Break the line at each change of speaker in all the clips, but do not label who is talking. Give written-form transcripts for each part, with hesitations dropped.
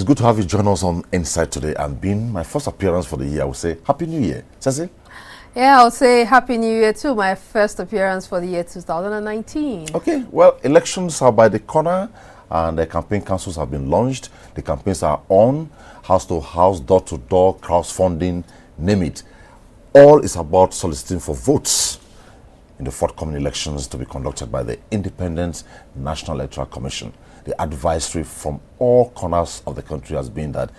good to have you join us on Insight today, and being my first appearance for the year, I would say Happy New Year. Cecil?
Yeah, I'll say Happy New Year too. My first appearance for the year 2019.
Okay, well, elections are by the corner and the campaign councils have been launched. The campaigns are on, house to house, door to door, crowdfunding, name it. All is about soliciting for votes in the forthcoming elections to be conducted by the Independent National Electoral Commission. The advisory from all corners of the country has been that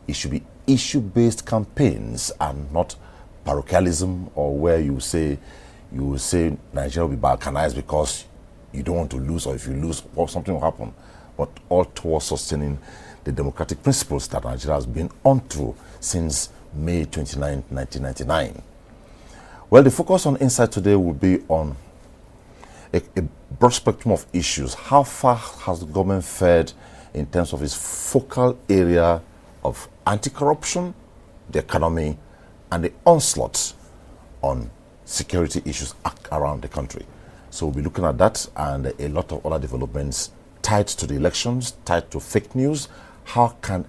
it should be issue-based campaigns and not parochialism, or where you will say Nigeria will be balkanized because you don't want to lose, or if you lose, or something will happen. But all towards sustaining the democratic principles that Nigeria has been on through since May 29, 1999. Well, the focus on Insight today will be on a broad spectrum of issues. How far has the government fared in terms of its focal area of anti-corruption, the economy, and the onslaught on security issues around the country? So we'll be looking at that and a lot of other developments tied to the elections, tied to fake news. How can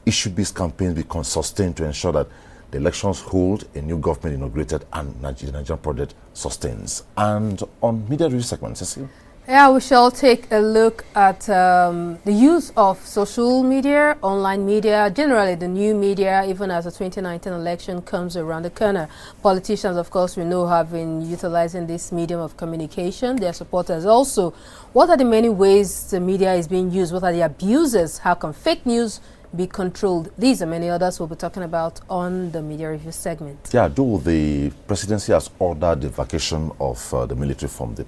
issue-based campaigns be sustained to ensure that the elections hold, a new government inaugurated, and the Nigerian project sustains? And on media review segment, Cecil?
Yeah, we shall take a look at the use of social media, online media, generally the new media, even as the 2019 election comes around the corner. Politicians, of course, we know have been utilizing this medium of communication. Their supporters also. What are the many ways the media is being used? What are the abuses? How can fake news be controlled? These and many others we'll be talking about on the media review segment.
Yeah, though the presidency has ordered the vacation of the military from the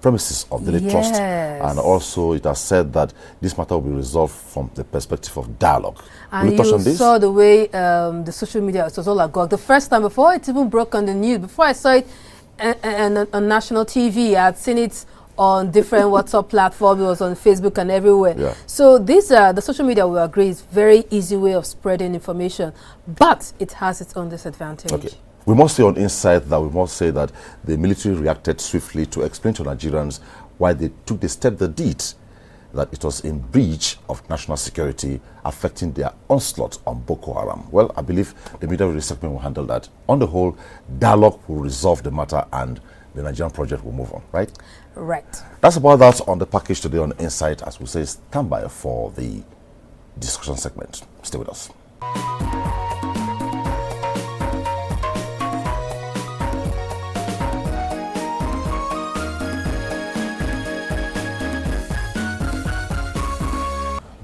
premises of the trust, and also it has said that this matter will be resolved from the perspective of dialogue.
And you saw the way the social media was all agog. The first time, before it even broke on the news, before I saw it on national TV, I had seen it on different WhatsApp platforms, it was on Facebook and everywhere. Yeah. So these are the social media, we agree, is very easy way of spreading information, but it has its own disadvantage.
Okay. We must say on Insight that the military reacted swiftly to explain to Nigerians why they took the step they did, that it was in breach of national security, affecting their onslaught on Boko Haram. Well, I believe the media review segment will handle that. On the whole, dialogue will resolve the matter and the Nigerian project will move on, right?
Right.
That's about that on the package today on Insight. As we say, stand by for the discussion segment. Stay with us.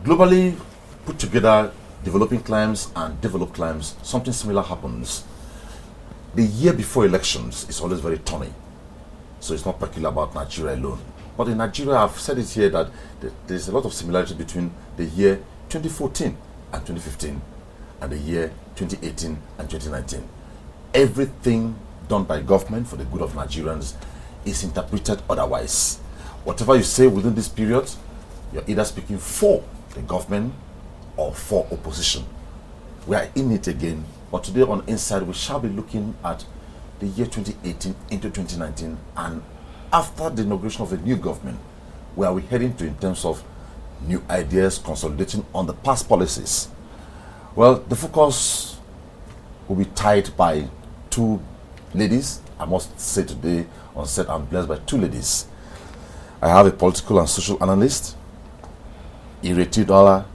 Globally put together, developing climes and developed climes, something similar happens. The year before elections is always very thorny. So it's not peculiar about Nigeria alone. But in Nigeria, I've said it here that there's a lot of similarity between the year 2014 and 2015 and the year 2018 and 2019. Everything done by government for the good of Nigerians is interpreted otherwise. Whatever you say within this period, you're either speaking for the government or for opposition. We are in it again, but today on Inside we shall be looking at the year 2018 into 2019, and after the inauguration of a new government, where are we heading to in terms of new ideas, consolidating on the past policies? Well, the focus will be tied by two ladies. I must say today on set I'm blessed by two ladies. I have a political and social analyst, Iretidola.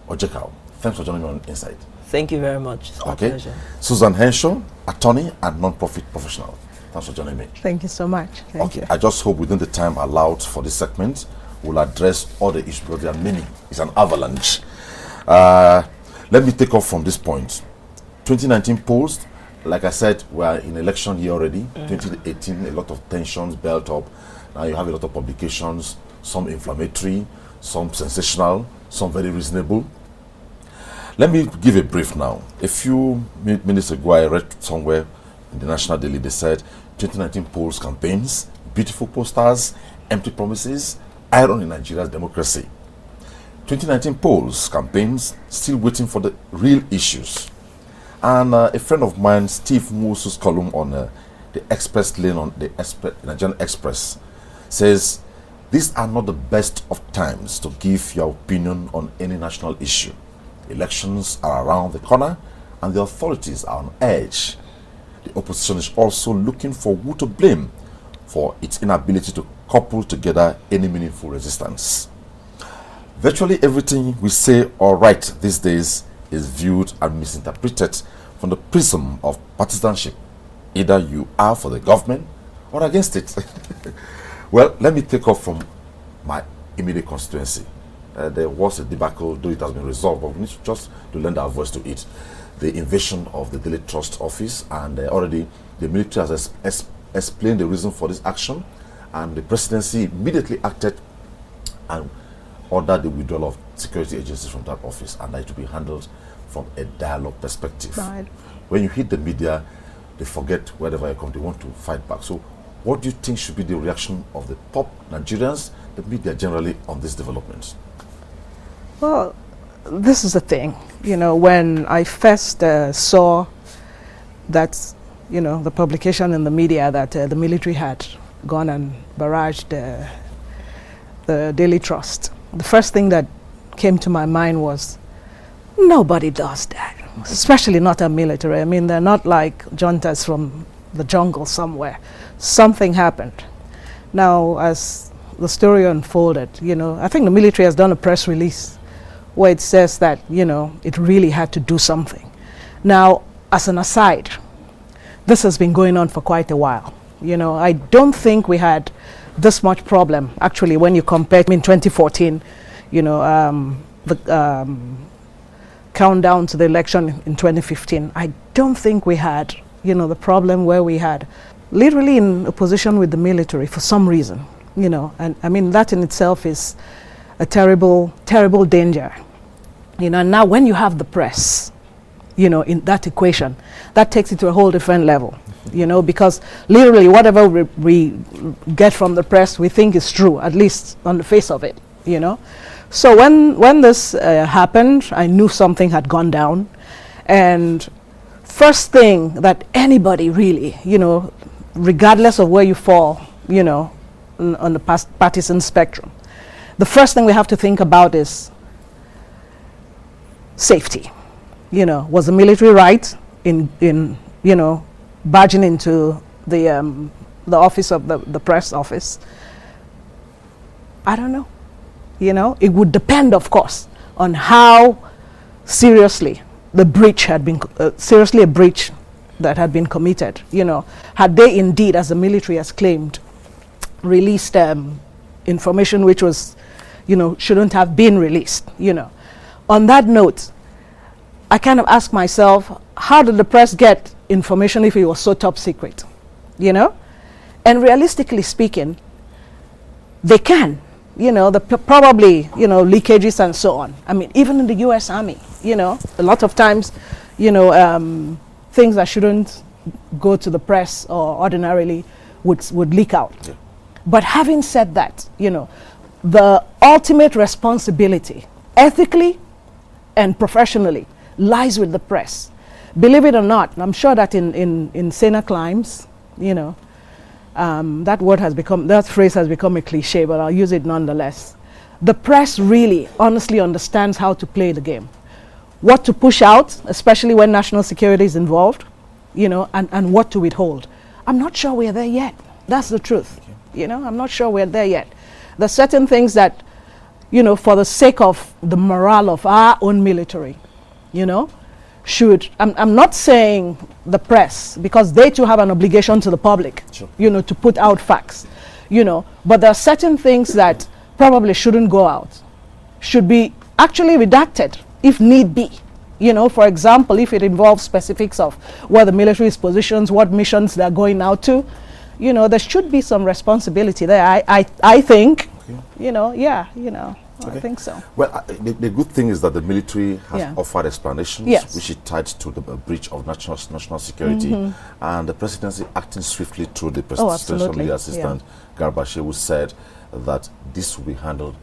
Thanks for joining me on Insight.
Thank you very much. It's my pleasure.
Susan Henshaw, attorney and non-profit professional. Thanks for joining me.
Thank you so much. Thank you.
I just hope within the time allowed for this segment, we'll address all the issues because there are many. It's an avalanche. Let me take off from this point. 2019 polls, like I said, we are in election year already. 2018, a lot of tensions built up. Now you have a lot of publications, some inflammatory, some sensational, some very reasonable. Let me give a brief now. A few minutes ago, I read somewhere in the National Daily, they said 2019 polls campaigns, beautiful posters, empty promises, iron in Nigeria's democracy. 2019 polls campaigns, still waiting for the real issues. And a friend of mine, Steve Musu's column on the Express lane on the Nigerian Express says These are not the best of times to give your opinion on any national issue. Elections are around the corner and the authorities are on edge. The opposition is also looking for who to blame for its inability to couple together any meaningful resistance. Virtually everything we say or write these days is viewed and misinterpreted from the prism of partisanship. Either you are for the government or against it. Well, let me take off from my immediate constituency. There was a debacle, though it has been resolved, but we need just to lend our voice to it. The invasion of the Daily Trust office, and already the military has explained the reason for this action, and the presidency immediately acted and ordered the withdrawal of security agencies from that office, and that to be handled from a dialogue perspective.
Right.
When you hit the media, they forget wherever you come, they want to fight back. So what do you think should be the reaction of the top Nigerians, the media generally, on these developments?
Well, this is the thing. You know, when I first saw that, you know, the publication in the media that the military had gone and barraged the Daily Trust, the first thing that came to my mind was, nobody does that, especially not a military. I mean, they're not like juntas from the jungle somewhere. Something happened. Now, as the story unfolded, you know, I think the military has done a press release where it says that, you know, it really had to do something. Now, as an aside, this has been going on for quite a while. You know, I don't think we had this much problem, actually, when you compare, in 2014, you know, the countdown to the election in 2015, I don't think we had, you know, the problem where we had literally in opposition with the military for some reason, you know, and I mean, that in itself is a terrible, terrible danger. You know, and now when you have the press, you know, in that equation, that takes it to a whole different level, you know, because literally whatever we get from the press, we think is true, at least on the face of it, you know. So when this happened, I knew something had gone down. And first thing that anybody really, you know, regardless of where you fall, you know, on the partisan spectrum, the first thing we have to think about is safety. You know, was the military right in you know, barging into the office of the press office? I don't know. You know, it would depend, of course, on how seriously the breach had been, seriously a breach that had been committed. You know, had they indeed, as the military has claimed, released information which was, you know, shouldn't have been released, you know. On that note, I kind of ask myself, how did the press get information if it was so top secret, you know? And realistically speaking, they can, you know, probably, you know, leakages and so on. I mean, even in the US Army, you know, a lot of times, you know, things that shouldn't go to the press or ordinarily would leak out. Yeah. But having said that, you know, the ultimate responsibility, ethically and professionally, lies with the press. Believe it or not, I'm sure that in saner climes, you know, that phrase has become a cliche, but I'll use it nonetheless. The press really, honestly understands how to play the game. What to push out, especially when national security is involved, you know, and what to withhold. I'm not sure we're there yet. That's the truth. Okay. You know, I'm not sure we're there yet. There's certain things that, you know, for the sake of the morale of our own military, you know, I'm not saying the press, because they too have an obligation to the public, sure, you know, to put out facts, you know, but there are certain things that probably shouldn't go out, should be actually redacted if need be. You know, for example, if it involves specifics of where the military is positioned, what missions they're going out to, you know, there should be some responsibility there. I think, okay, you know, yeah, you know. Okay. I think so.
Well, the good thing is that the military has offered explanations, yes, which it tied to the breach of national security, and the presidency acting swiftly through the presidential media assistant, Garba Shehu, said that this will be handled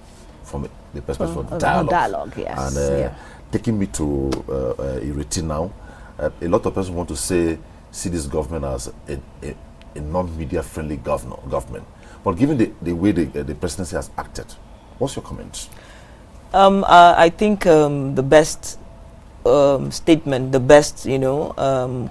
from the perspective of dialogue.
Yes.
And taking me to Ireti now, a lot of persons want to see this government as a non-media friendly government. But given the way the presidency has acted, what's your comment?
I think the best statement, the best,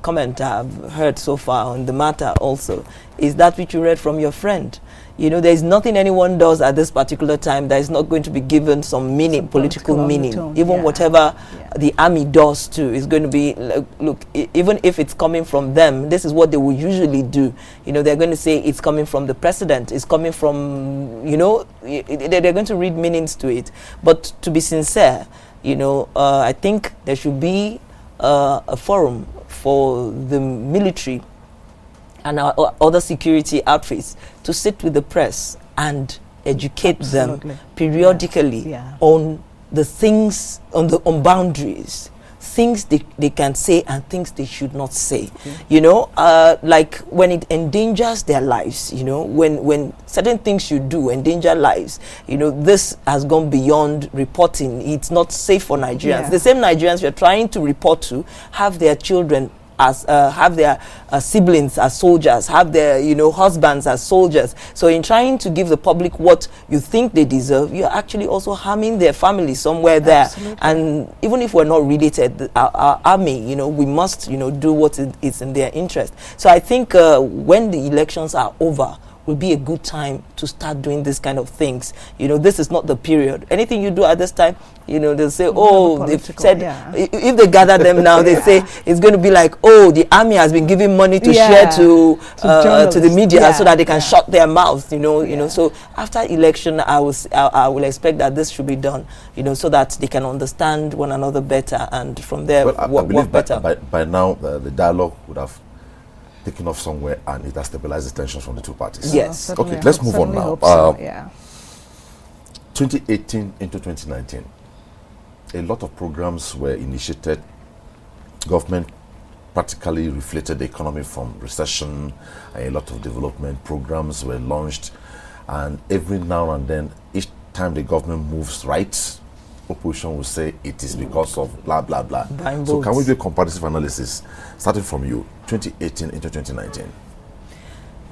comment I've heard so far on the matter also is that which you read from your friend. There is nothing anyone does at this particular time that is not going to be given some meaning, political meaning. Even whatever the army does too is going to be, look, even if it's coming from them, this is what they will usually do. They're going to say it's coming from the president, it's coming from, they're going to read meanings to it. But to be sincere, I think there should be a forum for the military and our other security outfits to sit with the press and educate them periodically on the things, on boundaries, things they can say and things they should not say. Like when it endangers their lives, when certain things you do endanger lives, this has gone beyond reporting. It's not safe for Nigerians. The same Nigerians you're trying to report to have their children as have their siblings as soldiers, have their husbands as soldiers. So in trying to give the public what you think they deserve, you're actually also harming their family somewhere there. And even if we're not related, our army, we must do what is in their interest. So I think when the elections are over, will be a good time to start doing this kind of things. This is not the period. Anything you do at this time, they'll say, oh, they've said, if they gather them now, they say it's going to be like, oh, the army has been giving money to share to the media so that they can shut their mouths, So after election, I will expect that this should be done, so that they can understand one another better, and from there,
I believe better. By now, the dialogue would have taken off somewhere, and it has stabilized the tensions from the two parties.
Yes.
Okay, let's move on now. 2018 into 2019, a lot of programs were initiated. Government practically reflated the economy from recession. A lot of development programs were launched, and every now and then, each time the government moves right, opposition will say it is because of blah blah blah. So can we do a comparative analysis starting from you, 2018 into 2019?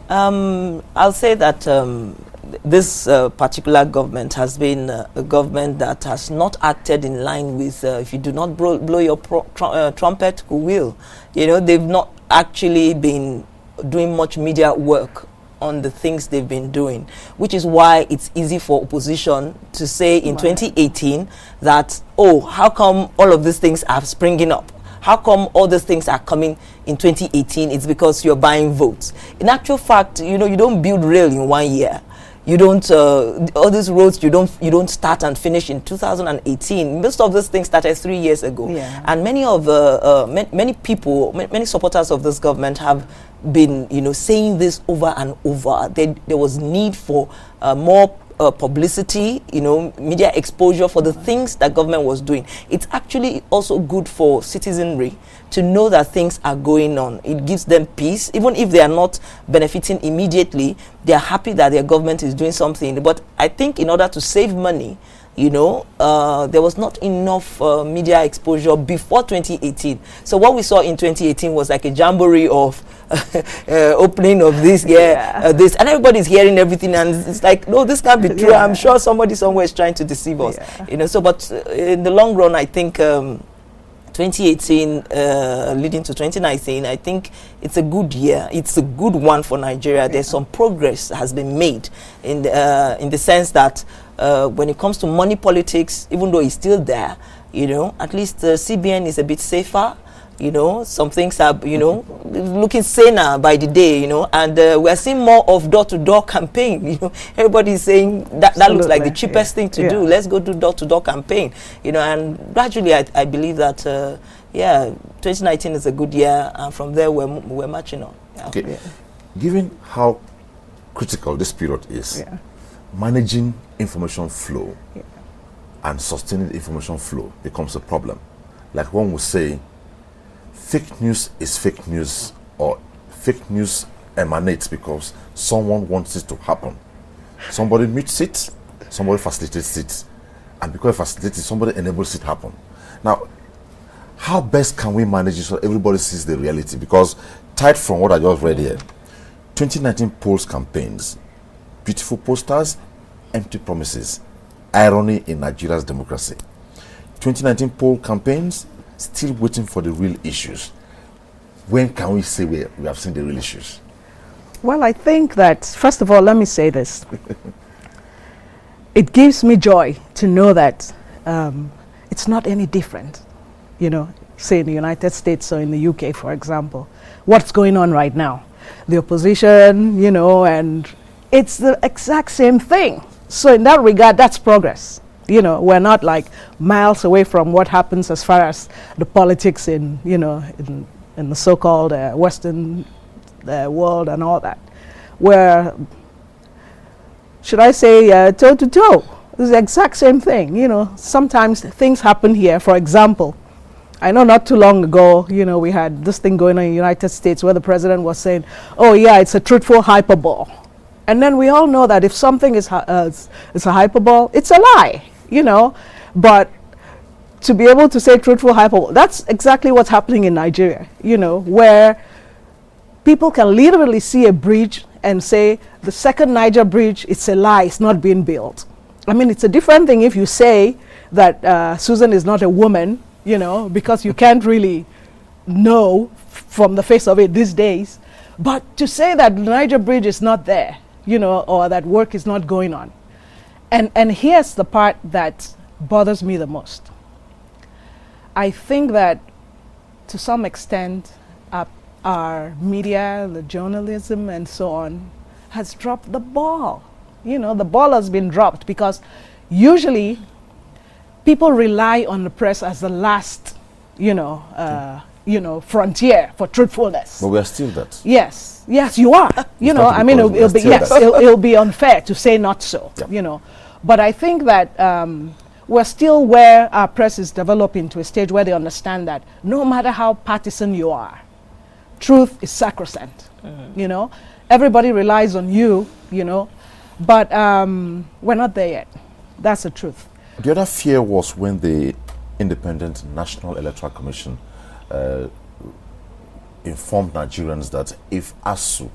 I'll say that this particular government has been a government that has not acted in line with if you do not blow your trumpet, who will? They've not actually been doing much media work on the things they've been doing, which is why it's easy for opposition to say in 2018 that, oh, how come all of these things are springing up? How come all these things are coming in 2018? It's because you're buying votes. In actual fact, you don't build rail in 1 year. You don't all these roads you don't start and finish in 2018. Most of these things started 3 years ago, and many of many people, many supporters of this government have been saying this over and over. There was need for more publicity, media exposure for the things that government was doing. It's actually also good for citizenry to know that things are going on. It gives them peace. Even if they are not benefiting immediately, they are happy that their government is doing something. But I think in order to save money, there was not enough media exposure before 2018. So what we saw in 2018 was like a jamboree of opening of this, this, and everybody's hearing everything, and it's like, no, this can't be true. I'm sure somebody somewhere is trying to deceive us. So but in the long run, I think 2018 leading to 2019, I think it's a good year. It's a good one for Nigeria. There's some progress has been made in the sense that when it comes to money politics, even though it's still there, at least the CBN is a bit safer. Some things are, looking saner by the day, and we're seeing more of door-to-door campaign. Everybody's saying that looks like the cheapest thing to do. Let's go do door-to-door campaign, and gradually I believe that, 2019 is a good year, and from there we're marching on.
Okay. Given how critical this period is, managing information flow and sustaining the information flow becomes a problem. Like one would say, fake news is fake news, or fake news emanates because someone wants it to happen. Somebody meets it, somebody facilitates it, and because it facilitates it, somebody enables it to happen. Now, how best can we manage it so everybody sees the reality? Because tied from what I just read here, 2019 polls campaigns, beautiful posters, empty promises. Irony in Nigeria's democracy. 2019 poll campaigns, still waiting for the real issues. When can we say we have seen the real issues?
Well, I think that, first of all, let me say this. It gives me joy to know that it's not any different, say in the United States or in the UK, for example. What's going on right now? The opposition, and it's the exact same thing. So in that regard, that's progress. We're not like miles away from what happens as far as the politics in the so-called Western world and all that. Where, should I say, toe to toe? It's the exact same thing. Sometimes things happen here. For example, I know not too long ago, we had this thing going on in the United States where the president was saying, oh yeah, it's a truthful hyperbole. And then we all know that if something is a hyperbole, it's a lie, But to be able to say truthful hyperbole, that's exactly what's happening in Nigeria, where people can literally see a bridge and say, the second Niger bridge, it's a lie, it's not being built. I mean, it's a different thing if you say that Susan is not a woman, because you can't really know from the face of it these days. But to say that the Niger bridge is not there, or that work is not going on. And here's the part that bothers me the most. I think that to some extent, our media, the journalism and so on, has dropped the ball. The ball has been dropped because usually people rely on the press as the last, frontier for truthfulness.
But we are still that.
Yes, you are. I mean, it'll be unfair to say not so.
Yeah.
But I think that we're still where our press is developing to a stage where they understand that no matter how partisan you are, truth is sacrosanct. Everybody relies on you. But we're not there yet. That's the truth.
The other fear was when the Independent National Electoral Commission informed Nigerians that if ASU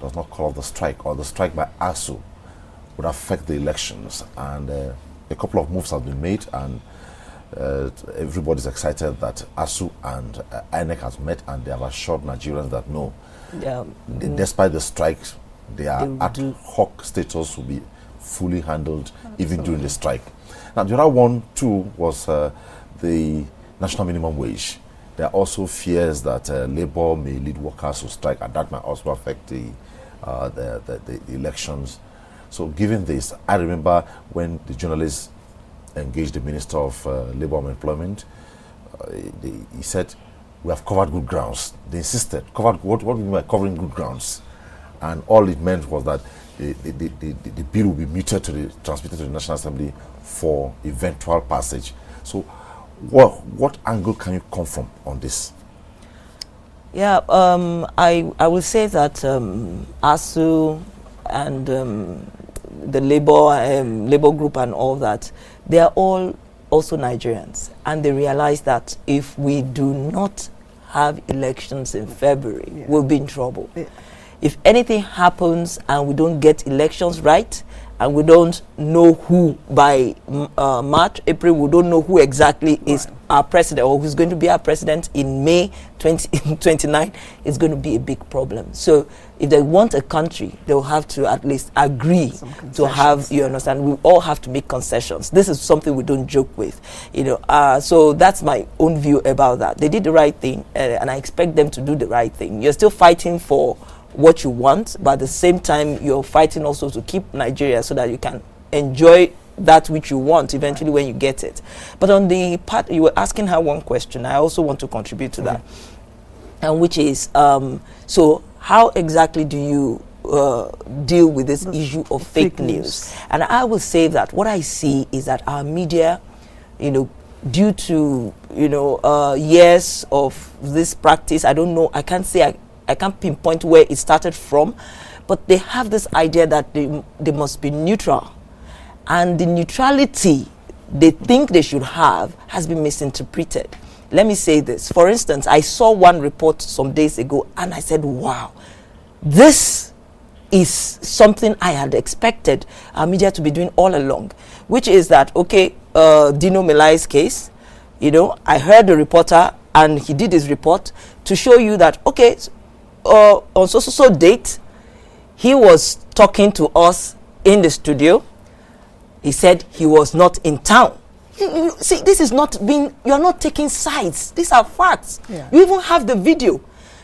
does not call off the strike, or the strike by ASU would affect the elections, and a couple of moves have been made, and everybody's excited that ASU and INEC has met, and they have assured Nigerians that no, despite the strikes, their ad hoc status will be fully handled. Absolutely. Even during the strike. Now, the other one too was the national minimum wage. There are also fears that Labour may lead workers to strike, and that might also affect the elections. So, given this, I remember when the journalists engaged the Minister of Labour and Employment, he said, "We have covered good grounds." They insisted, covered what we mean by covering good grounds, and all it meant was that the bill will be transmitted to the National Assembly for eventual passage. So, what angle can you come from on this?
Yeah, I will say that ASU and the labor group and all that, they are all also Nigerians, and they realize that if we do not have elections in February, we'll be in trouble. Yeah. If anything happens and we don't get elections right, and we don't know who by March, April, we don't know who exactly is our president or who's going to be our president in May 2029, it's going to be a big problem. So if they want a country, they'll have to at least agree to have, you understand, we all have to make concessions. This is something we don't joke with, so that's my own view about that. They did the right thing, and I expect them to do the right thing. You're still fighting for what you want, but at the same time you're fighting also to keep Nigeria so that you can enjoy that which you want eventually when you get it. But on the part you were asking her one question, I also want to contribute to that, and which is so how exactly do you deal with this issue of fake news? And I will say that what I see is that our media, due to years of this practice, I don't know, I can't say I can't pinpoint where it started from, but they have this idea that they must be neutral. And the neutrality they think they should have has been misinterpreted. Let me say this. For instance, I saw one report some days ago and I said, wow, this is something I had expected our media to be doing all along, which is that, okay, Dino Melai's case, you know, I heard the reporter and he did his report to show you that, okay, on so date, he was talking to us in the studio. He said he was not in town. You see, this is not being, you're not taking sides. These are facts.
Yeah.
You even have the video.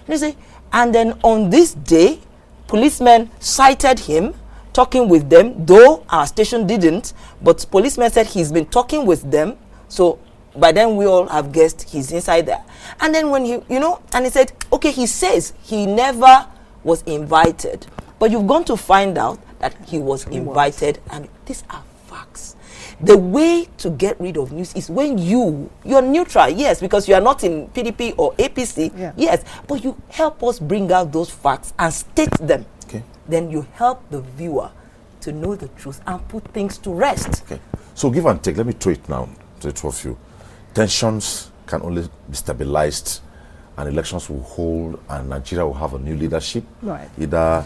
You say, and then on this day, policemen cited him talking with them, though our station didn't, but policemen said he's been talking with them. So by then we all have guessed he's inside there. And then when he, you know, and he said, okay, he says he never was invited. But you've gone to find out that he was invited, and these are facts. The way to get rid of news is when you're neutral, yes, because you are not in PDP or APC,
yeah.
yes, but you help us bring out those facts and state them.
Okay.
Then you help the viewer to know the truth and put things to rest.
Okay. So give and take. Let me throw it now to the two of you. Tensions can only be stabilized, and elections will hold, and Nigeria will have a new leadership.
Right.
Either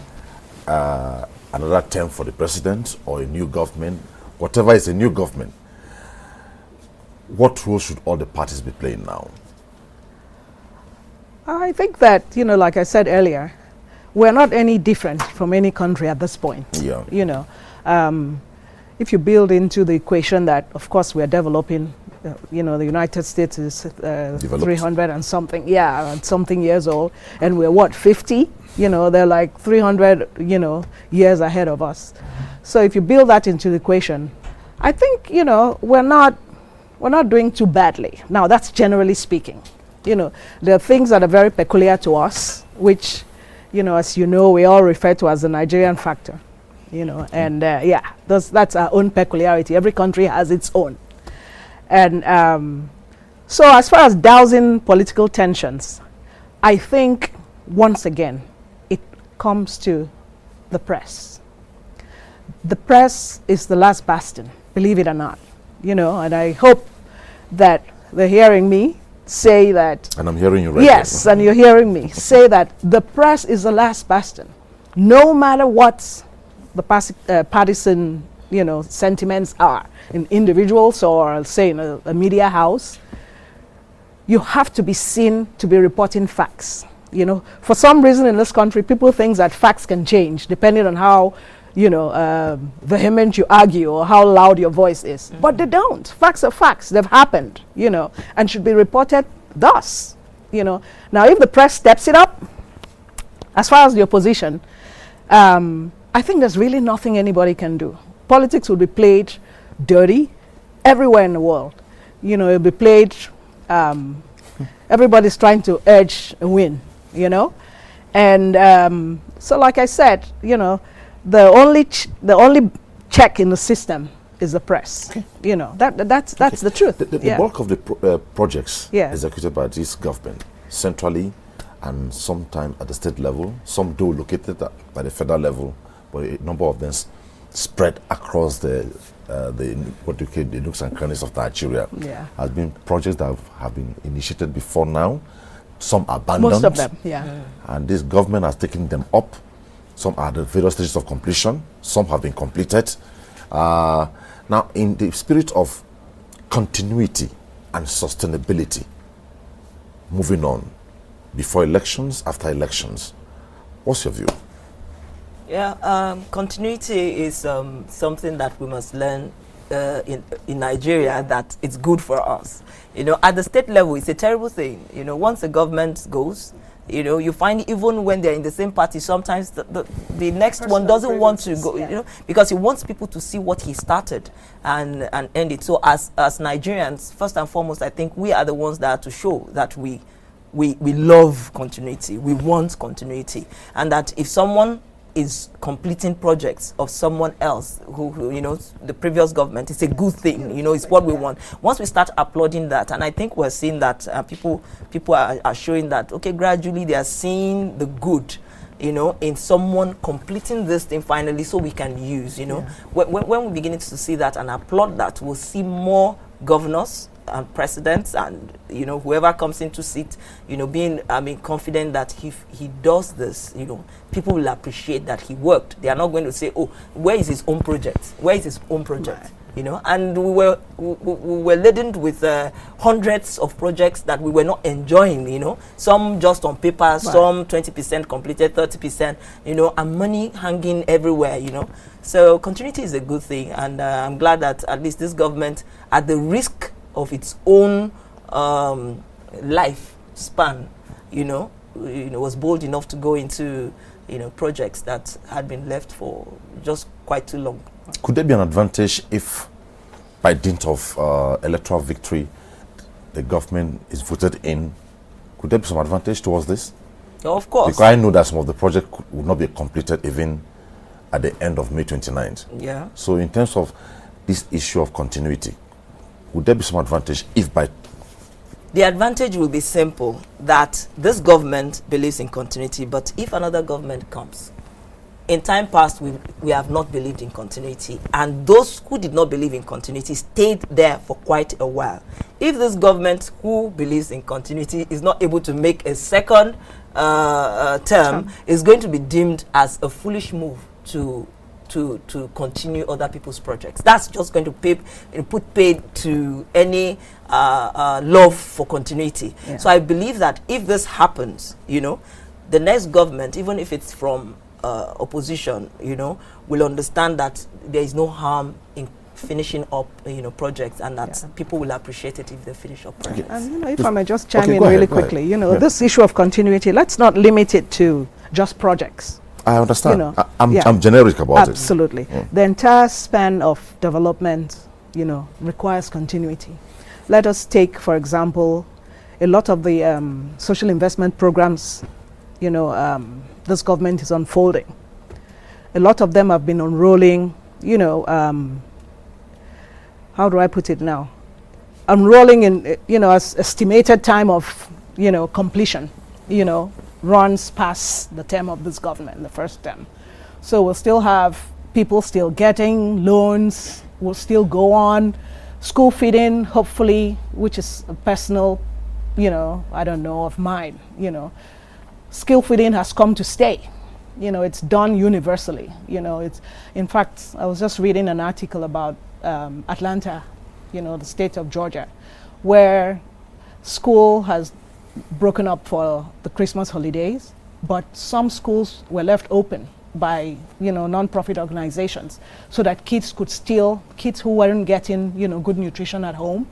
another term for the president or a new government. Whatever is a new government, what role should all the parties be playing now?
I think that, you know, like I said earlier, we're not any different from any country at this point.
Yeah.
You know, if you build into the equation that, of course, we're developing, you know, the United States is 300 and something, yeah, and something years old, and we're what, 50? You know, they're like 300, you know, years ahead of us. So if you build that into the equation, I think, you know, we're not doing too badly. Now, that's generally speaking. You know, there are things that are very peculiar to us, which, you know, as you know, we all refer to as the Nigerian factor, you know, and yeah, that's our own peculiarity. Every country has its own. And so as far as dousing political tensions, I think, once again, it comes to the press. The press is the last bastion, believe it or not, you know, and I hope that they're hearing me say that.
And I'm hearing you right
Yes,
now.
and you're hearing me say that the press is the last bastion. No matter what the partisan, you know, sentiments are in individuals or, say, in a media house, you have to be seen to be reporting facts. You know, for some reason in this country, people think that facts can change depending on how, you know, vehement you argue or how loud your voice is. But they don't. Facts are facts. They've happened, you know, and should be reported thus, you know. Now, if the press steps it up, as far as the opposition, I think there's really nothing anybody can do. Politics will be played dirty everywhere in the world. You know, it'll be played, everybody's trying to edge a win, you know. And so like I said, you know, the only check in the system is the press. Okay. You know, that's the truth.
The
yeah.
bulk of the projects
Yeah.
executed by this government, centrally and sometime at the state level, some do located by the federal level, but a number of them spread across the what you call the nooks and crannies of Nigeria.
Yeah.
Has been projects that have been initiated before now, some abandoned.
Most of them, yeah.
And this government has taken them up. Some are at the various stages of completion. Some have been completed. Now, in the spirit of continuity and sustainability, moving on, before elections, after elections, what's your view?
Yeah, continuity is something that we must learn in Nigeria, that it's good for us. You know, at the state level, it's a terrible thing. You know, once the government goes, you know, you find even when they're in the same party, sometimes the next one doesn't want to go, you know, because he wants people to see what he started and end it. So as Nigerians, first and foremost, I think we are the ones that are to show that we love continuity. We want continuity. And that if someone is completing projects of someone else who you know, the previous government, it's a good thing, you know, it's what we want. Once we start applauding that, and I think we're seeing that people are showing that, okay, gradually they are seeing the good, you know, in someone completing this thing finally so we can use, you know. Yeah. When we're beginning to see that and applaud that, we'll see more governors and presidents and, you know, whoever comes into seat, you know, being, I mean, confident that if he does this, you know, people will appreciate that he worked. They are not going to say, oh, where is his own project? Where is his own project?
Right.
You know, and we were laden with hundreds of projects that we were not enjoying, you know, some just on paper, right. Some 20% completed, 30%, you know, and money hanging everywhere, you know. So continuity is a good thing, and I'm glad that at least this government, at the risk of its own life span, you know, was bold enough to go into, you know, projects that had been left for just quite too long.
Could there be an advantage if, by dint of electoral victory, the government is voted in? Could there be some advantage towards this?
Oh, of course.
Because I know that some of the project would not be completed even at the end of May 29th.
Yeah.
So in terms of this issue of continuity, would there be some advantage if by...
The advantage will be simple, that this government believes in continuity, but if another government comes, in time past, we have not believed in continuity, and those who did not believe in continuity stayed there for quite a while. If this government who believes in continuity is not able to make a second term, is going to be deemed as a foolish move to continue other people's projects. That's just going to put paid to any love for continuity. Yeah. So I believe that if this happens, you know, the next government, even if it's from opposition, you know, will understand that there is no harm in finishing up, you know, projects, and that people will appreciate it if they finish up projects.
And, you know, if I may just chime in really quickly, you know, this issue of continuity, let's not limit it to just projects.
I understand.
You know,
I'm generic about it.
Absolutely. The entire span of development, you know, requires continuity. Let us take, for example, a lot of the social investment programs, you know, this government is unfolding. A lot of them have been unrolling, you know, how do I put it now? Unrolling in, you know, as estimated time of, you know, completion, you know, runs past the term of this government, the first term. So we'll still have people still getting loans, will still go on. School feeding, hopefully, which is a personal, you know, I don't know, of mine, you know. Skill feeding has come to stay. You know, it's done universally. You know, it's, in fact, I was just reading an article about Atlanta, you know, the state of Georgia, where school has broken up for the Christmas holidays, but some schools were left open by, you know, non-profit organizations so that kids who weren't getting, you know, good nutrition at home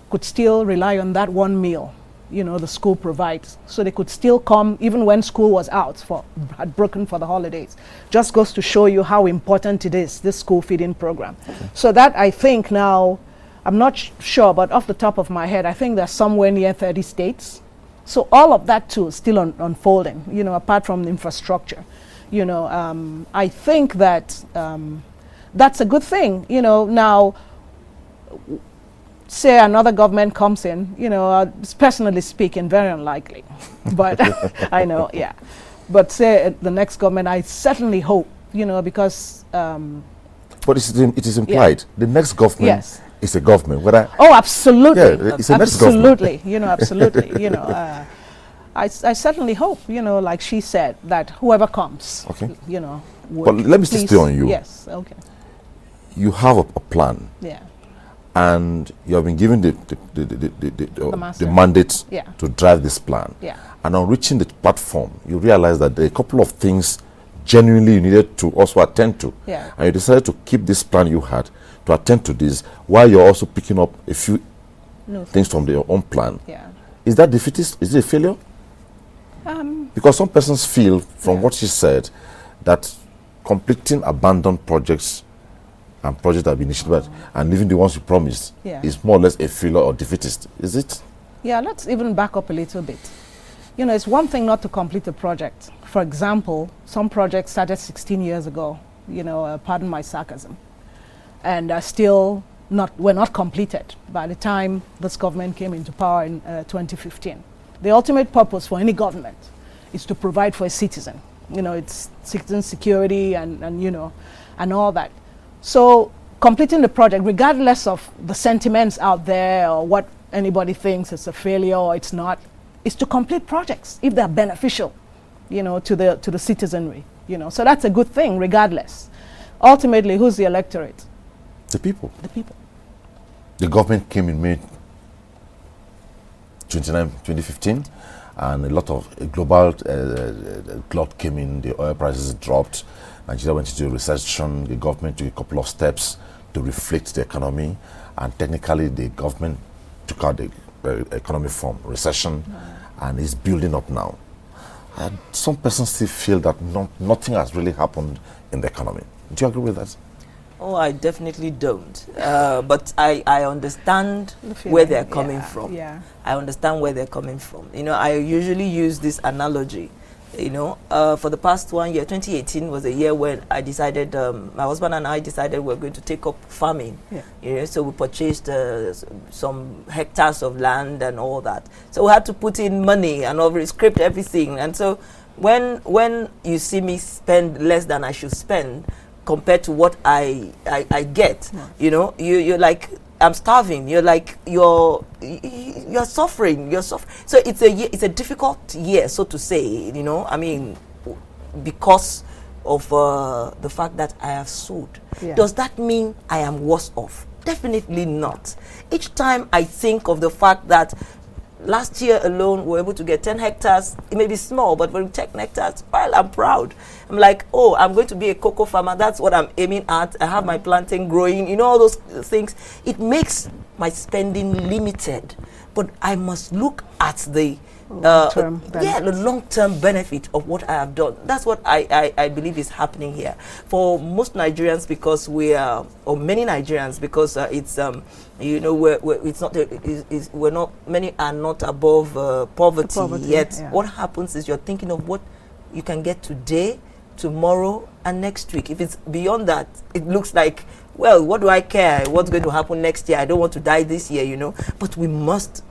could still rely on that one meal, you know, the school provides. So they could still come even when school was had broken for the holidays. Just goes to show you how important it is, this school feeding program. Okay. So that, I think now, I'm not sure, but off the top of my head, I think there's somewhere near 30 states. So all of that too is still unfolding, you know, apart from the infrastructure. You know, I think that that's a good thing. You know, now, say another government comes in, you know, personally speaking, very unlikely. But I know, yeah. But say the next government, I certainly hope, you know, because...
but it is implied. The next government is a government.
Oh, absolutely.
Yeah, it's a next government.
Absolutely, you know, absolutely. You know, I certainly hope, you know, like she said, that whoever comes, you know,
but let me stay on you.
Yes, okay.
You have a plan.
Yeah.
And you have been given the mandate to drive this plan.
Yeah.
And on reaching the platform, you realize that there are a couple of things genuinely you needed to also attend to.
Yeah.
And you decided to keep this plan you had to attend to this while you're also picking up a few things from your own plan.
Yeah.
Is that defeatist? Is it a failure? Because some persons feel, from what she said, that completing abandoned projects and projects that have been initiated and leaving the ones you promised is more or less a failure or defeatist. Is it?
Yeah, let's even back up a little bit. You know, it's one thing not to complete a project. For example, some projects started 16 years ago, you know, pardon my sarcasm, and are still were not completed by the time this government came into power in 2015. The ultimate purpose for any government is to provide for a citizen. You know, it's citizen security and you know, and all that. So completing the project, regardless of the sentiments out there or what anybody thinks it's a failure or it's not, is to complete projects if they're beneficial, to the citizenry, So that's a good thing, regardless. Ultimately, who's the electorate?
The people.
The people.
The government came in May 29, 2015, and a lot of global glut came in. The oil prices dropped. Nigeria went into a recession. The government took a couple of steps to reflect the economy, and technically the government took out the economy from recession, and is building up now. And some persons still feel that nothing has really happened in the economy. Do you agree with that?
Oh, I definitely don't. But I understand where they're coming from.
Yeah.
I understand where they're coming from. I usually use this analogy. For the past 1 year, 2018 was a year when I decided, my husband and I decided we're going to take up farming. Yeah. So we purchased some hectares of land and all that. So we had to put in money and script everything. And so when you see me spend less than I should spend compared to what I get, you're like, I'm starving. You're like, you're suffering. So it's a difficult year, so to say. Because of the fact that I have sowed. Yeah. Does that mean I am worse off? Definitely not. Each time I think of the fact that last year alone, we were able to get 10 hectares. It may be small, but when 10 hectares, well, I'm proud. I'm like, oh, I'm going to be a cocoa farmer. That's what I'm aiming at. I have my plantain growing, all those things. It makes my spending limited. But I must look at the long-term benefit of what I have done. That's what I believe is happening here. For most Nigerians, because or many Nigerians, because it's many are not above poverty yet. Yeah. What happens is you're thinking of what you can get today, tomorrow, and next week. If it's beyond that, it looks like, well, what do I care? What's going to happen next year? I don't want to die this year, But we must,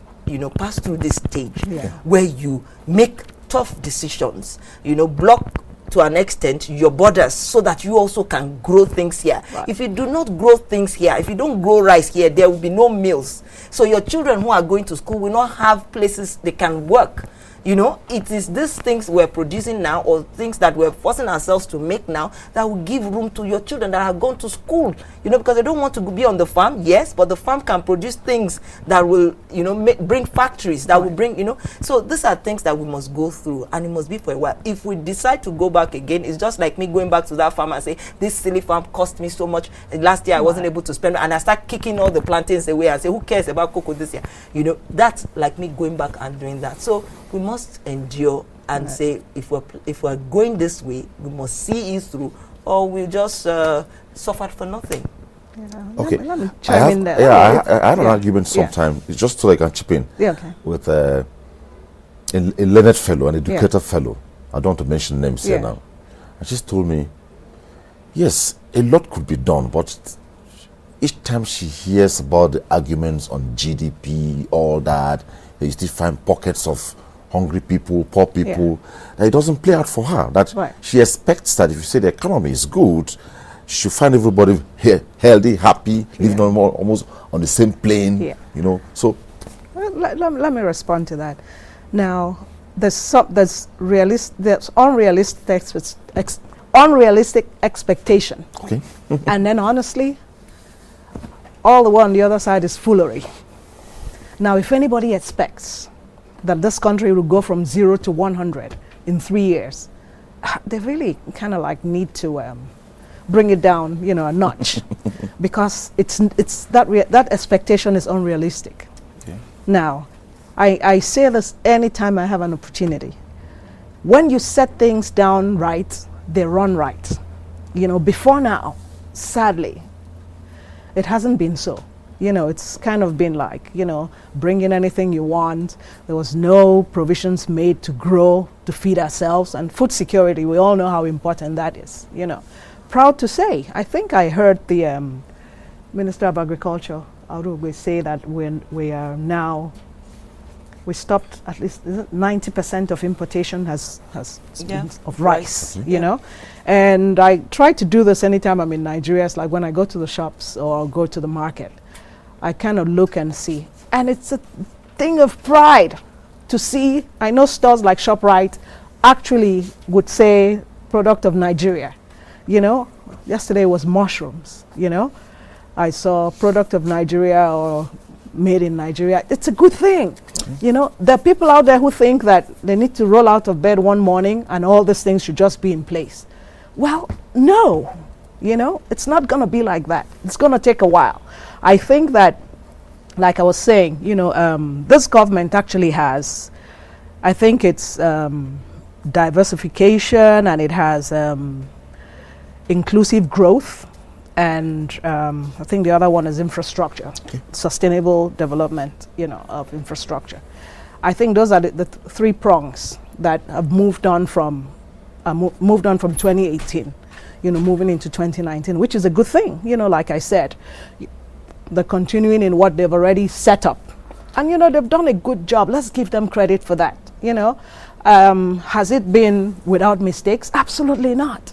pass through this stage where you make tough decisions, block to an extent your borders so that you also can grow things here. Right. If you do not grow things here, if you don't grow rice here, there will be no meals. So your children who are going to school will not have places they can work. It is these things we're producing now, or things that we're forcing ourselves to make now, that will give room to your children that have gone to school, because they don't want to be on the farm, yes, but the farm can produce things that will, bring factories, that will bring, So these are things that we must go through, and it must be for a while. If we decide to go back again, it's just like me going back to that farm and say, this silly farm cost me so much. Last year I wasn't able to spend, and I start kicking all the plantains away and say, who cares about cocoa this year? That's like me going back and doing that. So we must endure and say, if we're going this way, we must see it through, or we'll just suffer for nothing.
Yeah.
Okay,
let me chime in there.
I had an argument sometime, just so I can chip in, with a learned fellow, an educated fellow. I don't want to mention names here now. And she told me, yes, a lot could be done, but each time she hears about the arguments on GDP, all that, you still find pockets of hungry people, poor people. It doesn't play out for her. That she expects that if you say the economy is good, she should find everybody healthy, happy, living almost on the same plane. So
let me respond to that. Now, there's unrealistic expectation.
Okay.
And then honestly, all the one on the other side is foolery. Now, if anybody expects that this country will go from 0 to 100 in 3 years, they really kind of like need to bring it down, a notch, because it's that expectation is unrealistic.
Okay.
Now, I say this anytime I have an opportunity. When you set things down right, they run right. Before now, sadly, it hasn't been so. It's kind of been like, bring in anything you want. There was no provisions made to grow, to feed ourselves. And food security, we all know how important that is, Proud to say, I think I heard the Minister of Agriculture, Arugwe, say that we are now we stopped at least 90% of importation has
Yeah.
of rice,
Rice.
you know. And I try to do this anytime I'm in Nigeria. It's like when I go to the shops or go to the market, I kind of look and see. And it's a thing of pride to see. I know stores like ShopRite actually would say product of Nigeria, you know. Yesterday was mushrooms, you know. I saw product of Nigeria or made in Nigeria. It's a good thing. You know, there are people out there who think that they need to roll out of bed one morning and all these things should just be in place. Well, no, you know, it's not going to be like that. It's going to take a while. I think that, like I was saying, you know, this government actually has, I think it's diversification, and it has inclusive growth, and I think the other one is infrastructure, sustainable development, you know, of infrastructure. I think those are the three prongs that have moved on from 2018, you know, moving into 2019, which is a good thing, you know. Like I said, they're continuing in what they've already set up, and you know, they've done a good job. Let's give them credit for that, you know. Has it been without mistakes? Absolutely not.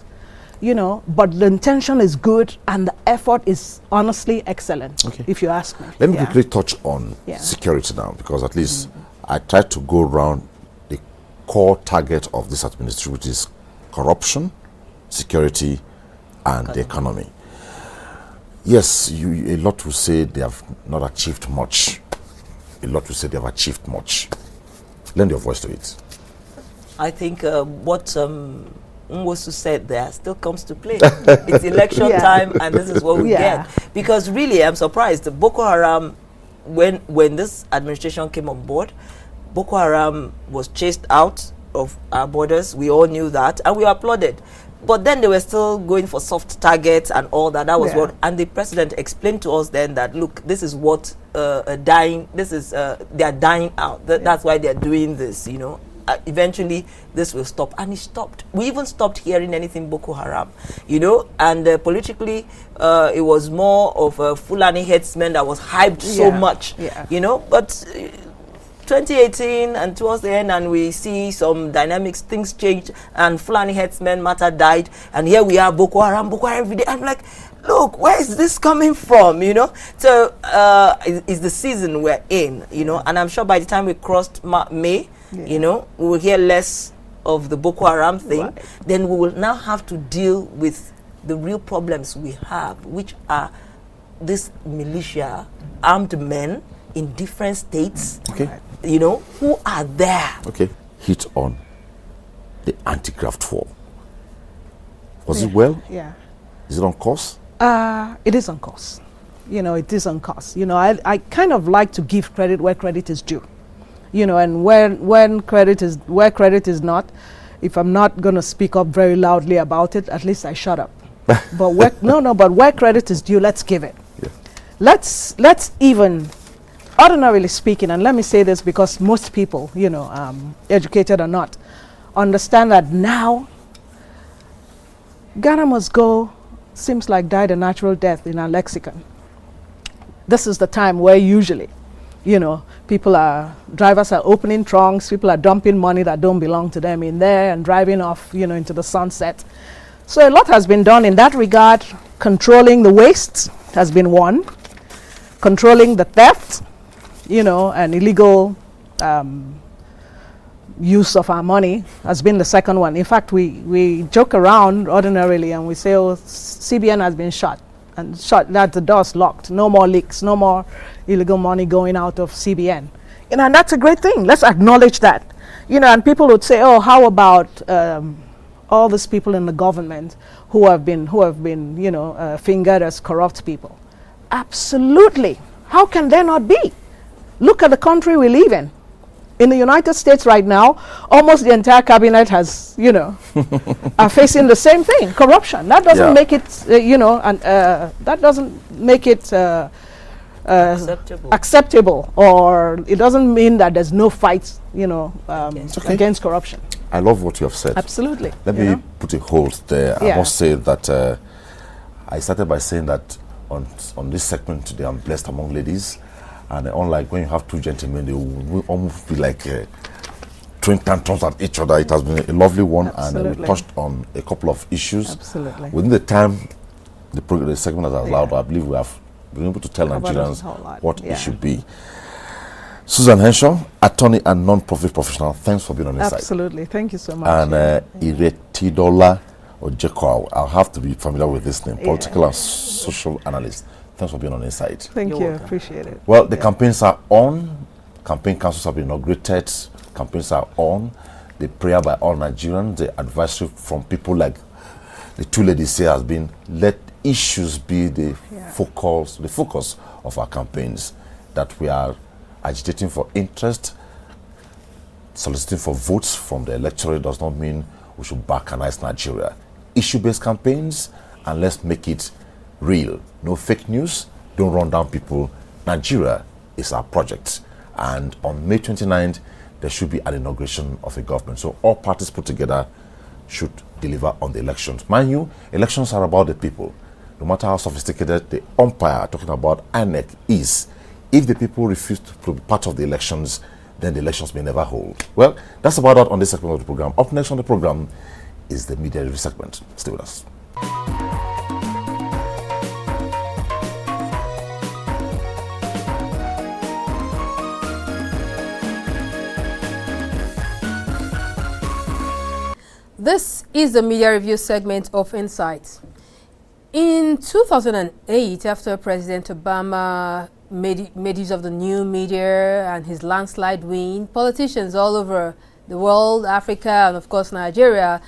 You know, but the intention is good and the effort is honestly excellent, if you ask me.
Let me quickly touch on
Yeah.
security now, because at least I tried to go around the core target of this administration, which is corruption, security, and the economy. Yes, a lot will say they have not achieved much. A lot will say they have achieved much. Lend your voice to it.
I think what Nwosu said there still comes to play. It's election time, and this is what we get. Because really, I'm surprised. The Boko Haram, when this administration came on board, Boko Haram was chased out of our borders. We all knew that, and we applauded. But then they were still going for soft targets and all that. That was what, and the president explained to us then that, look, this is what dying. This is they are dying out. That's why they are doing this. You know. Eventually this will stop, and it stopped. We even stopped hearing anything Boko Haram, you know. And politically it was more of a Fulani headsman that was hyped so much, you know. But 2018 and towards the end, and we see some dynamics, things changed, and Fulani headsman matter died, and here we are, Boko Haram every day. I'm like, look, where is this coming from, you know? So it's the season we're in, you know, and I'm sure by the time we crossed May, you know, we will hear less of the Boko Haram thing. Then we will now have to deal with the real problems we have, which are this militia, armed men in different states, you know, who are there.
Hit on the anti-graft war. Was it well? Is it on course?
It is on course. You know, it is on course. You know, I kind of like to give credit where credit is due. You know, and where credit is not, if I'm not going to speak up very loudly about it, at least I shut up. But where credit is due, let's give it. Let's even, ordinarily speaking, and let me say this because most people, you know, educated or not, understand that now Ghana must go, seems like died a natural death in our lexicon. This is the time where usually, you know, drivers are opening trunks, people are dumping money that don't belong to them in there and driving off, you know, into the sunset. So a lot has been done in that regard. Controlling the waste has been one. Controlling the theft, you know, and illegal use of our money has been the second one. In fact, we joke around ordinarily and we say, oh, CBN has been shut. And that the door's locked. No more leaks, no more illegal money going out of CBN. You know, and that's a great thing. Let's acknowledge that. You know, and people would say, oh, how about all these people in the government who have been, you know, fingered as corrupt people? Absolutely. How can there not be? Look at the country we live in. In the United States right now, almost the entire cabinet has, you know, are facing the same thing, corruption. That doesn't make it, you know, and that doesn't make it acceptable, or it doesn't mean that there's no fight, you know, against corruption.
I love what you have said.
Absolutely.
Let me put a hold there. I must say that I started by saying that on this segment today, I'm blessed among ladies. And unlike when you have two gentlemen, they will almost feel like twin tantrums at each other. It has been a lovely one,
Absolutely.
and we touched on a couple of issues.
Absolutely.
Within the time the segment has allowed, I believe we have been able to tell
Covered
Nigerians
a whole lot.
what
Yeah.
it should be. Susan Henshaw, attorney and non-profit professional, thanks for being on this side.
Absolutely. Thank you so much.
And
yeah.
Iretidola or Jeko, I'll have to be familiar with this name,
Yeah.
political and social analyst. Thanks for being on this side.
Thank
You're
you.
welcome.
Appreciate it.
Well, the campaigns are on. Campaign councils have been inaugurated. Campaigns are on. The prayer by all Nigerians, the advisory from people like the two ladies here has been, let issues be the focus of our campaigns. That we are agitating for interest, soliciting for votes from the electorate does not mean we should balkanize Nigeria. Issue-based campaigns, and let's make it real. No fake news, don't run down people. Nigeria is our project. And on May 29th, there should be an inauguration of a government. So all parties put together should deliver on the elections. Mind you, elections are about the people. No matter how sophisticated the umpire talking about INEC is, if the people refuse to be part of the elections, then the elections may never hold. Well, that's about it on this segment of the program. Up next on the program is the media review segment. Stay with us.
This is the media review segment of Insights. In 2008, after President Obama made use of the new media and his landslide win, politicians all over the world, Africa, and of course Nigeria,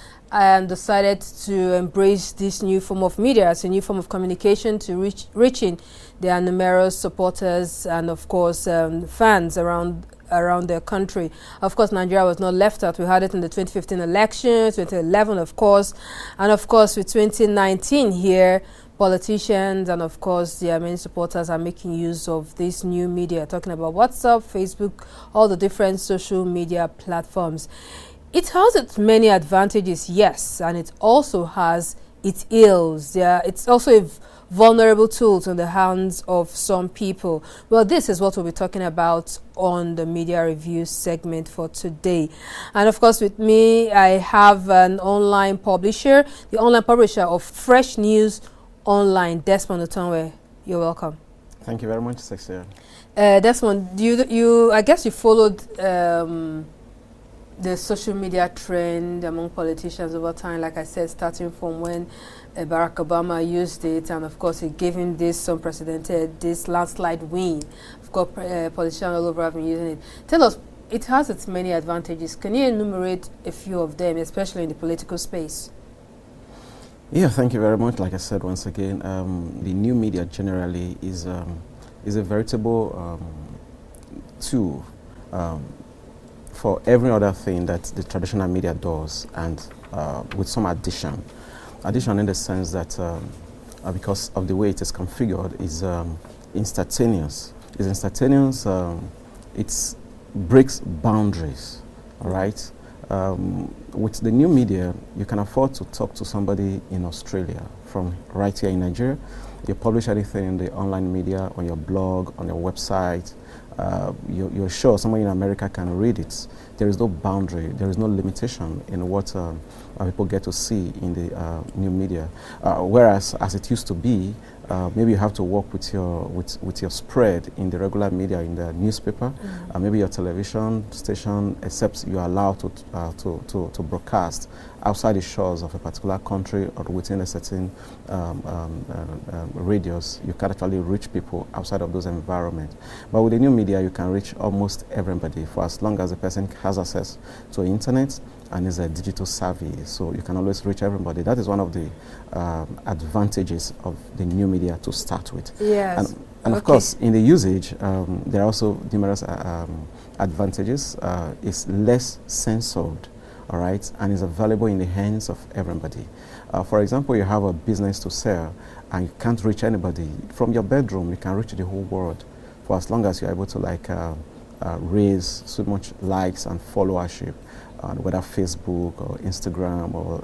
decided to embrace this new form of media as a new form of communication to reaching their numerous supporters and of course fans around their country. Of course, Nigeria was not left out. We had it in the 2015 election, 2011, of course, and of course with 2019 here, politicians and of course their main supporters are making use of this new media, talking about WhatsApp, Facebook, all the different social media platforms. It has its many advantages, yes, and it also has its ills. It's also a vulnerable tools in the hands of some people. Well, this is what we'll be talking about on the media review segment for today. And of course, with me, I have an online publisher, the online publisher of Fresh News Online, Desmond Otonwe. You're welcome.
Thank you very much, Sexia.
Desmond, I guess you followed the social media trend among politicians over time, like I said, starting from when Barack Obama used it, and of course it gave him this unprecedented, this landslide win. Of course, politicians all over have been using it. Tell us, it has its many advantages. Can you enumerate a few of them, especially in the political space?
Yeah, thank you very much. Like I said, once again, the new media generally is a veritable tool for every other thing that the traditional media does, and with some addition in the sense that because of the way it is configured, is instantaneous. It's instantaneous. It breaks boundaries. All right. With the new media, you can afford to talk to somebody in Australia from right here in Nigeria. You publish anything in the online media, on your blog, on your website. You're sure somebody in America can read it. There is no boundary, there is no limitation in what people get to see in the new media. Whereas, as it used to be, maybe you have to work with your spread in the regular media, in the newspaper, maybe your television station, except you are allowed to broadcast outside the shores of a particular country or within a certain radius. You can actually reach people outside of those environments. But with the new media, you can reach almost everybody for as long as the person has access to internet and is a digital savvy, so you can always reach everybody. That is one of the advantages of the new media to start with.
Yes.
And of course, in the usage, there are also numerous advantages. It's less censored, all right, and is available in the hands of everybody. For example, you have a business to sell, and you can't reach anybody. From your bedroom, you can reach the whole world, for as long as you're able to raise so much likes and followership. whether Facebook or Instagram or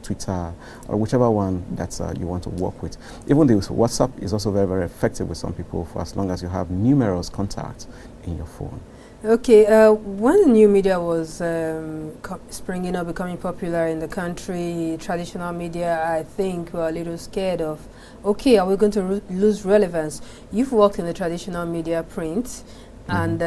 Twitter or whichever one that you want to work with. Even the WhatsApp is also very, very effective with some people for as long as you have numerous contacts in your phone.
Okay, when the new media was springing up, becoming popular in the country, traditional media, I think were a little scared of, okay, are we going to lose relevance? You've worked in the traditional media print, and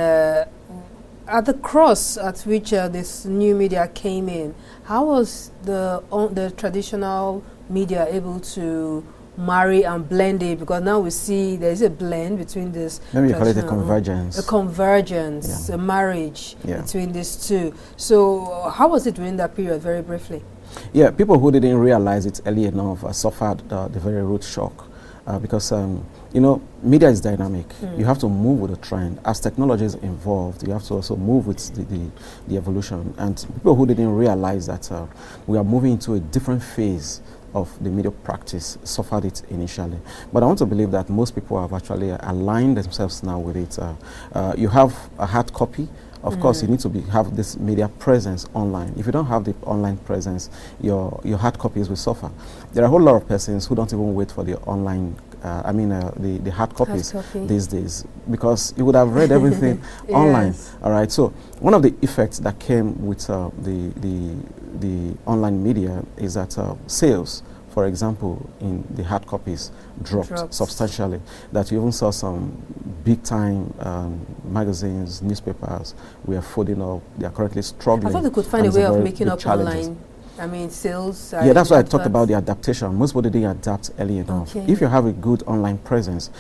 at the cross at which this new media came in, how was the traditional media able to marry and blend it? Because now we see there is a blend between this.
Maybe you call it a convergence.
A convergence, a marriage between these two. So how was it during that period, very briefly?
Yeah, people who didn't realize it early enough suffered the very root shock. Because, you know, media is dynamic. You have to move with the trend. As technology is involved, you have to also move with the evolution. And people who didn't realize that we are moving into a different phase of the media practice suffered it initially. But I want to believe that most people have actually aligned themselves now with it. You have a hard copy. Of course, you need to have this media presence online. If you don't have the online presence, your hard copies will suffer. There are a whole lot of persons who don't even wait for the online, the hard copies these days, because you would have read everything online. All right. So one of the effects that came with the online media is that sales, for example, in the hard copies dropped substantially. That you even saw some big-time magazines, newspapers, we are folding up. They are currently struggling.
I thought they could find a way of making up online. I mean, sales.
Yeah, that's why I talked about the adaptation. Most people didn't adapt early enough. If you have a good online presence,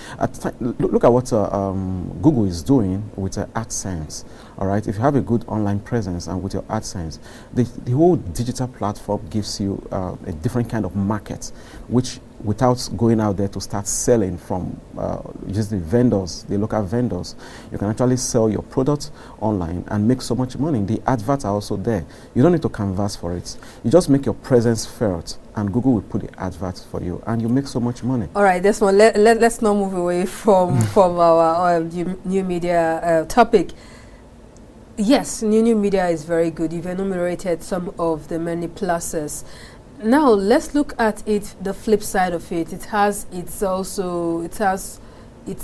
look at what Google is doing with AdSense. All right, if you have a good online presence and with your AdSense, the whole digital platform gives you a different kind of market, which without going out there to start selling from just the vendors, the local vendors, you can actually sell your product online and make so much money. The adverts are also there. You don't need to canvas for it. You just make your presence felt, and Google will put the adverts for you, and you make so much money. All
right, this one. Let's not move away from our new media topic. Yes, new media is very good. You've enumerated some of the many pluses. Now let's look at it, the flip side of it. It has its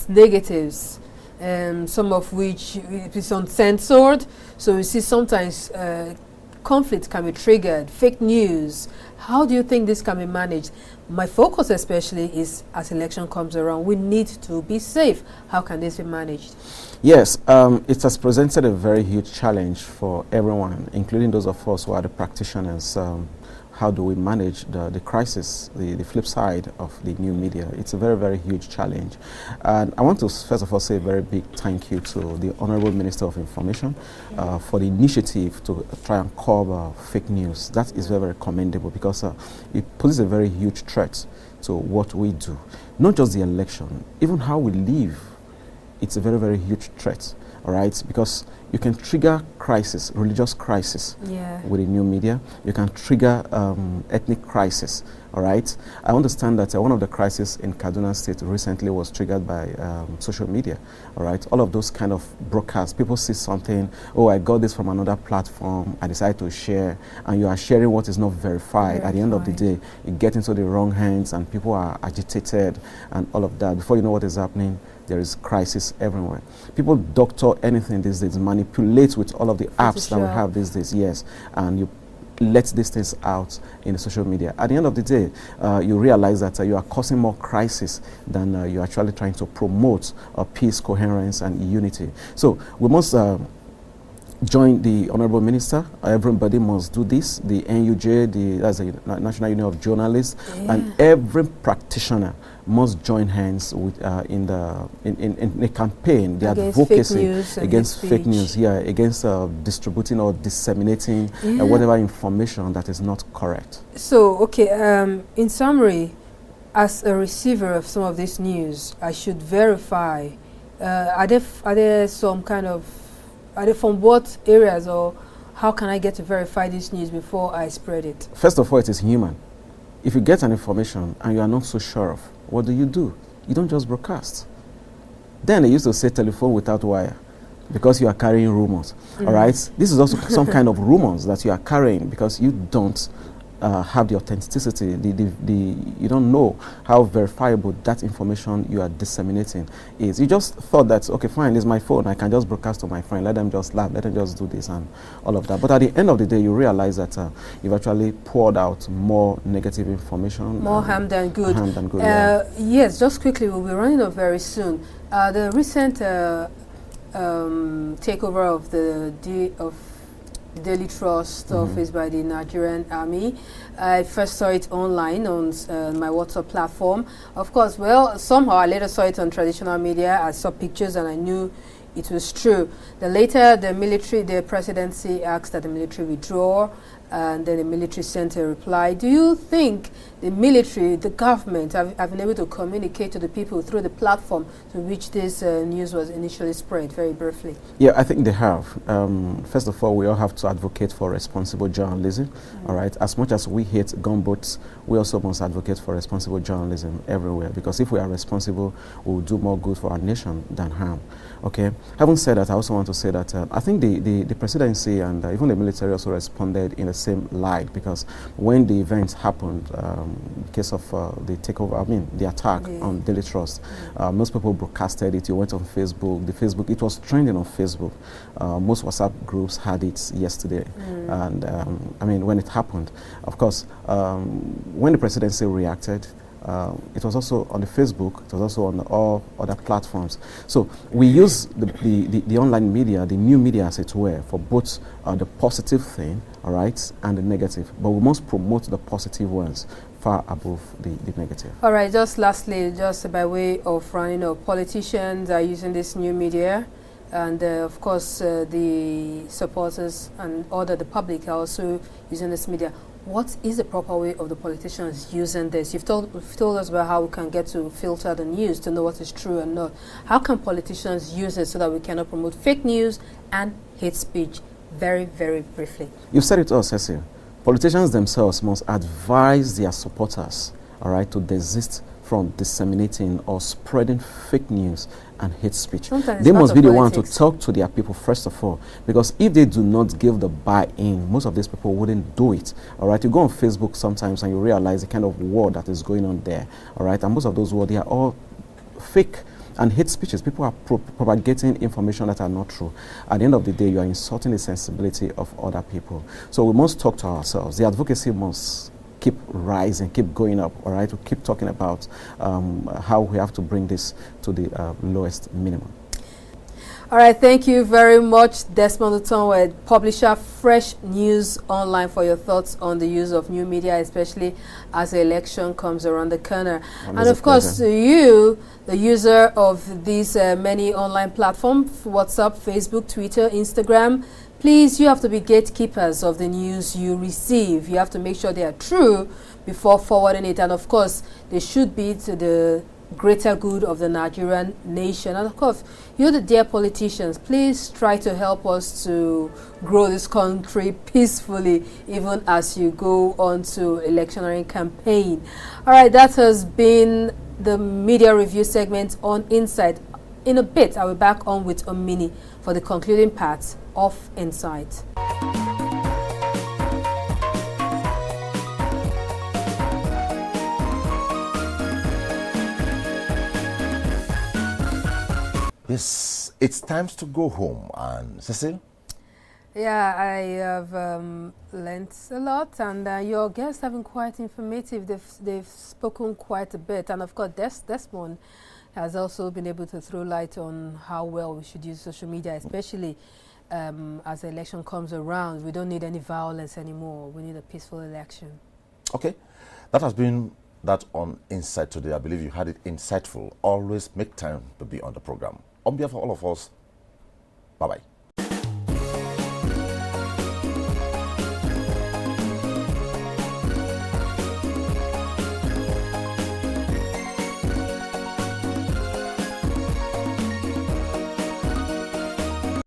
negatives, some of which is uncensored. So you see sometimes conflict can be triggered, fake news. How do you think this can be managed? My focus especially is as election comes around, we need to be safe. How can this be managed?
Yes, it has presented a very huge challenge for everyone, including those of us who are the practitioners. How do we manage the crisis, the flip side of the new media? It's a very, very huge challenge. And I want to first of all say a very big thank you to the Honorable Minister of Information for the initiative to try and curb fake news. That is very, very commendable, because it poses a very huge threat to what we do. Not just the election, even how we live. It's a very, very huge threat. All right, because you can trigger crisis, religious crisis, with the new media. You can trigger ethnic crisis. All right, I understand that one of the crises in Kaduna State recently was triggered by social media. All right, all of those kind of broadcasts. People see something. Oh, I got this from another platform. I decide to share, and you are sharing what is not verified. At the end of the day, it gets into the wrong hands, and people are agitated, and all of that. Before you know what is happening, there is crisis everywhere. People doctor anything these days, manipulate with all of the apps that we have these days, yes, and you let these things out in the social media. At the end of the day, you realize that you are causing more crisis than you're actually trying to promote peace, coherence, and unity. So we must join the Honorable Minister. Everybody must do this. The NUJ, that's the National Union of Journalists, and every practitioner must join hands with in a campaign. They are advocacy against fake news, against distributing or disseminating whatever information that is not correct.
So, okay, in summary, as a receiver of some of this news, I should verify. Are there some kind of, are they from what areas, or how can I get to verify this news before I spread it?
First of all, it is human. If you get an information and you are not so sure of, what do? You don't just broadcast. Then they used to say telephone without wire. because you are carrying rumors. All right, this is also some kind of rumors that you are carrying because you don't have the authenticity. You don't know how verifiable that information you are disseminating is. You just thought that, okay, fine, it's my phone, I can just broadcast to my friend, let them just laugh, let them just do this and all of that. But at the end of the day, you realize that you've actually poured out more negative information.
More harm than good.
Harm than good, yeah.
Yes, just quickly, we'll be running off very soon. The recent takeover of the Daily Trust office by the Nigerian Army. I first saw it online on my WhatsApp platform. Of course, well, somehow I later saw it on traditional media. I saw pictures and I knew it was true. Then later, the presidency asked that the military withdraw, and then the military sent a reply. Do you think the military, the government, have been able to communicate to the people through the platform to which this news was initially spread, very briefly?
Yeah, I think they have. First of all, we all have to advocate for responsible journalism, all right? As much as we hate gunboats, we also must advocate for responsible journalism everywhere, because if we are responsible, we will do more good for our nation than harm, okay? Having said that, I also want to say that I think the presidency and even the military also responded in the same light, because when the events happened, in case of the takeover, I mean the attack on Daily Trust, most people broadcasted it. You went on Facebook, it was trending on Facebook. Most WhatsApp groups had it yesterday, and I mean when it happened, of course, when the presidency reacted, it was also on the Facebook, it was also on all other platforms. So we use the online media, the new media as it were, for both the positive thing, all right, and the negative. But we must promote the positive ones far above the negative.
All right, just lastly, just by way of running up, politicians are using this new media, and of course the supporters and the public are also using this media. What is the proper way of the politicians using this? You've told us about how we can get to filter the news to know what is true and not. How can politicians use it so that we cannot promote fake news and hate speech? Very, very briefly.
You've said it to us, Cecil. Politicians themselves must advise their supporters, all right, to desist from disseminating or spreading fake news and hate speech. They must be the one to talk to their people first of all, because if they do not give the buy-in, most of these people wouldn't do it. All right, you go on Facebook sometimes and you realize the kind of war that is going on there. All right, and most of those words, they are all fake and hate speeches. People are propagating information that are not true. At the end of the day, you are insulting the sensibility of other people. So we must talk to ourselves. The advocacy must keep rising, keep going up, all right? We keep talking about how we have to bring this to the lowest minimum.
All right, thank you very much, Desmond Utonwe, publisher Fresh News Online, for your thoughts on the use of new media, especially as the election comes around the corner. And of course, to you, the user of these many online platforms, WhatsApp, Facebook, Twitter, Instagram, please, you have to be gatekeepers of the news you receive. You have to make sure they are true before forwarding it. And of course, they should be to the greater good of the Nigerian nation. And of course, you, the dear politicians, please try to help us to grow this country peacefully, even as you go on to electioneering campaign. All right, that has been the media review segment on Insight. In a bit, I'll be back on with Omini for the concluding part of Insight.
Yes, it's time to go home. And Cecil?
Yeah, I have learnt a lot, and your guests have been quite informative. They've spoken quite a bit, and of course, Desmond has also been able to throw light on how well we should use social media, especially as the election comes around. We don't need any violence anymore. We need a peaceful election. Okay, that has been that on Insight today. I believe you had it insightful. Always make time to be on the program. On behalf of all of us, bye-bye.